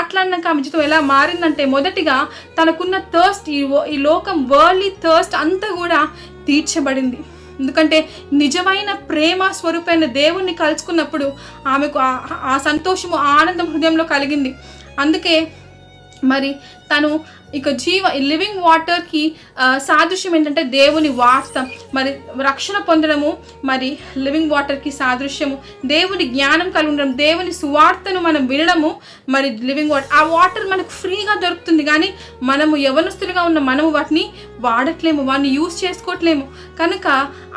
మాట్లాడినాక ఆమె జీవితం ఎలా మారిందంటే, మొదటిగా తనకున్న థర్స్ట్, ఈ లోకం వరల్డ్లీ థర్స్ట్ అంతా కూడా తీర్చబడింది. ఎందుకంటే నిజమైన ప్రేమ స్వరూపైన దేవుణ్ణి కలుసుకున్నప్పుడు ఆమెకు ఆ సంతోషము, ఆనందం హృదయంలో కలిగింది. అందుకే మరి తను ఇక లివింగ్ వాటర్కి సాదృశ్యం ఏంటంటే దేవుని వార్త. మరి రక్షణ పొందడము మరి లివింగ్ వాటర్కి సాదృశ్యము. దేవుని జ్ఞానం కలిగి ఉండడం, దేవుని సువార్తను మనం వినడము మరి లివింగ్ వాటర్. ఆ వాటర్ మనకు ఫ్రీగా దొరుకుతుంది, కానీ మనము యవనస్తులుగా ఉన్న మనము వాటిని వాడట్లేము, వాటిని యూజ్ చేసుకోవట్లేము. కనుక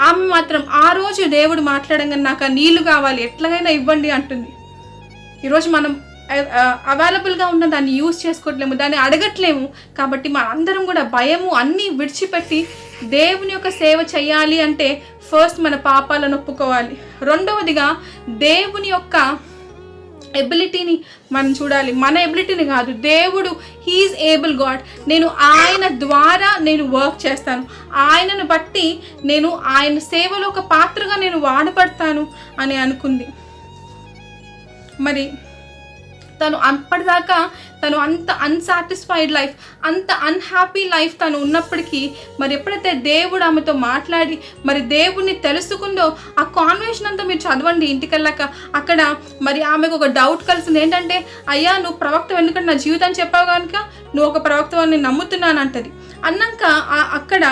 ఆమె మాత్రం ఆ రోజు దేవుడు మాట్లాడంగా నాకు ఆ నీళ్లు కావాలి, ఎట్లాగైనా ఇవ్వండి అంటుంది. ఈరోజు మనం అవైలబుల్గా ఉన్న దాన్ని యూజ్ చేసుకోవట్లేము, దాన్ని అడగట్లేము. కాబట్టి మనందరం కూడా భయము అన్నీ విడిచిపెట్టి దేవుని యొక్క సేవ చేయాలి అంటే ఫస్ట్ మన పాపాలను ఒప్పుకోవాలి. రెండవదిగా దేవుని యొక్క ఎబిలిటీని మనం చూడాలి. మన ఎబిలిటీని కాదు, దేవుడు హీఈస్ ఏబుల్ గాడ్. నేను ఆయన ద్వారా నేను వర్క్ చేస్తాను, ఆయనను బట్టి నేను ఆయన సేవలో ఒక పాత్రగా నేను వాడబడతాను అని అనుకుంది. మరి తను అప్పటిదాకా తను అంత అన్సాటిస్ఫైడ్ లైఫ్, అంత అన్హ్యాపీ లైఫ్ తను ఉన్నప్పటికీ మరి ఎప్పుడైతే దేవుడు ఆమెతో మాట్లాడి మరి దేవుడిని తెలుసుకుందో, ఆ కాన్వర్సేషన్ అంతా మీరు చదవండి ఇంటికెళ్ళాక. అక్కడ మరి ఆమెకు ఒక డౌట్ కలిసింది. ఏంటంటే, అయ్యా నువ్వు ప్రవక్త, ఎందుకంటే నా జీవితాన్ని చెప్పావు కనుక నువ్వు ఒక ప్రవక్తని నమ్ముతున్నాను అంటది. అన్నాక అక్కడ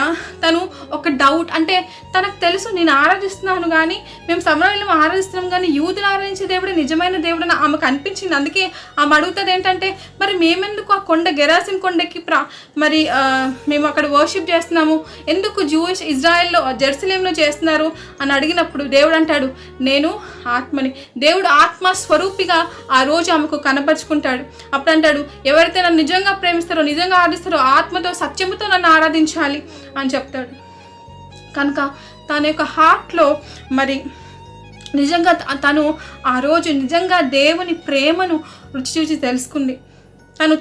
తను ఒక డౌట్, అంటే తనకు తెలుసు నేను ఆరాధిస్తున్నాను కానీ, మేము సమరయులను ఆరాధిస్తున్నాం కానీ యూదులు ఆరాధించే దేవుడే నిజమైన దేవుడు అని ఆమెకు అనిపించింది. అందుకే ఆమె అడుగుతుంది ఏంటంటే, మరి మేమెందుకు ఆ కొండ గెరాసిన్ కొండకి మరి మేము అక్కడ వర్షిప్ చేస్తున్నాము, ఎందుకు ఇజ్రాయెల్లో జెరూసలేంలో చేస్తున్నారు అని అడిగినప్పుడు దేవుడు అంటాడు, నేను ఆత్మని. దేవుడు ఆత్మ స్వరూపిగా ఆ రోజు ఆమెకు కనపరుచుకుంటాడు. అప్పుడు అంటాడు, ఎవరైతే నన్ను నిజంగా ప్రేమిస్తారో, నిజంగా ఆరాధిస్తారో ఆత్మతో సత్యముతో నన్ను ఆరాధించాలి అని చెప్తాడు. కనుక తన యొక్క హార్ట్లో మరి నిజంగా తను ఆ రోజు నిజంగా దేవుని ప్రేమను రుచి చూసి తెలుసుకుంది. తను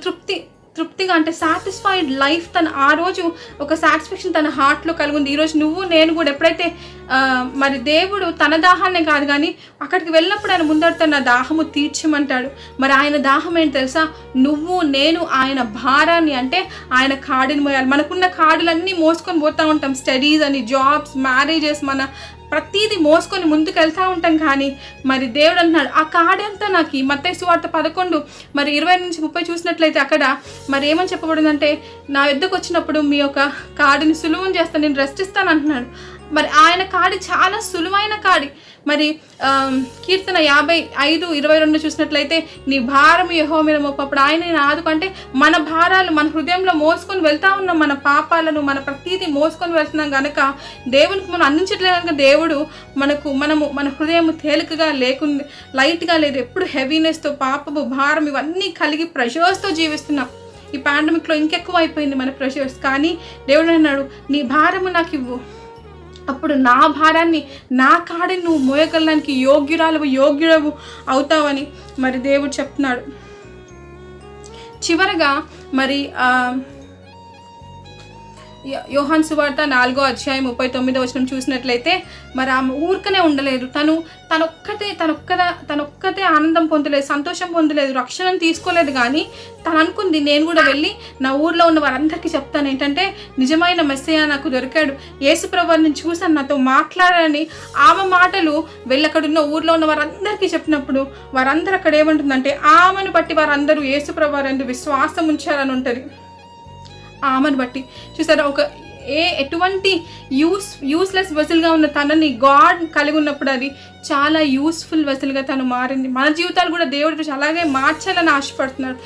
తృప్తిగా అంటే సాటిస్ఫైడ్ లైఫ్ తను ఆ రోజు ఒక సాటిస్ఫాక్షన్ తన హార్ట్లో కలిగింది. ఈరోజు నువ్వు నేను కూడా ఎప్పుడైతే మరి దేవుడు తన దాహాన్నే కాదు కానీ అక్కడికి వెళ్ళినప్పుడు ఆయన ముందడుతో నా దాహము తీర్చమంటాడు. మరి ఆయన దాహం ఏంటి తెలుసా? నువ్వు నేను ఆయన భారాన్ని, అంటే ఆయన కాడిని మోయాలి. మనకున్న కాడులన్నీ మోసుకొని పోతూ ఉంటాం, స్టడీస్ అని, జాబ్స్, మ్యారేజెస్, మన ప్రతిదీ మోసుకొని ముందుకు వెళ్తూ ఉంటాం. కానీ మరి దేవుడు అంటున్నాడు, ఆ కాడంతా నాకు. మత్తయి సువార్త 11 మరి 20-30 చూసినట్లయితే అక్కడ మరి ఏమని చెప్పబడిందంటే, నా యుద్ధకు వచ్చినప్పుడు మీ యొక్క కాడిని సులువుని చేస్తాను, నేను రెస్ట్ ఇస్తాను అంటున్నాడు. మరి ఆయన కాడి చాలా సులువైన కాడి. మరి కీర్తన 55:22 చూసినట్లయితే, నీ భారం యెహోవా మీద మోపప్పుడు ఆయన నేను ఆదుకుంటే, మన భారాలు మన హృదయంలో మోసుకొని వెళ్తా ఉన్నాం, మన పాపాలను మన ప్రతీది మోసుకొని వెళ్తున్నాం కనుక దేవునికి మనం అందించట్లేదు కనుక దేవుడు మన హృదయం తేలికగా లేకుండా, లైట్గా లేదు, ఎప్పుడు హెవీనెస్తో, పాపము, భారం ఇవన్నీ కలిగి ప్రెషర్స్తో జీవిస్తున్నాం. ఈ పాండమిక్లో ఇంకెక్కువ అయిపోయింది మన ప్రెషర్స్. కానీ దేవుడు అన్నాడు, నీ భారము నాకు ఇవ్వు, అప్పుడు నా భారాన్ని, నా కాడిని నువ్వు మోయగలడానికి యోగ్యుడవు అవుతావని మరి దేవుడు చెప్తున్నాడు. చివరగా మరి యోహాను సువార్త 4:39 చూసినట్లయితే మరి ఆమె ఊరికనే ఉండలేదు. తనొక్కతే ఆనందం పొందలేదు, సంతోషం పొందలేదు, రక్షణను తీసుకోలేదు. కానీ తను అనుకుంది, నేను కూడా వెళ్ళి నా ఊర్లో ఉన్న వారందరికీ చెప్తాను ఏంటంటే నిజమైన మెస్సయ్య నాకు దొరికాడు, యేసుప్రభువుని చూసాను, నాతో మాట్లాడాలని ఆమె మాటలు వెళ్ళి అక్కడున్న ఊర్లో ఉన్న వారందరికీ చెప్పినప్పుడు వారందరూ అక్కడ ఏమంటుందంటే, ఆమెను బట్టి వారందరూ యేసుప్రభువు యందు విశ్వాసం ఉంచారని ఉంటుంది. ఆమెను బట్టి చూసారా, ఎటువంటి యూస్లెస్ వెసల్గా ఉన్న తనని గాడ్ కలిగి ఉన్నప్పుడు అది చాలా యూస్ఫుల్ వెసల్గా తను మారింది. మన జీవితాలు కూడా దేవుడు అలాగే మార్చాలని ఆశపడుతున్నాడు.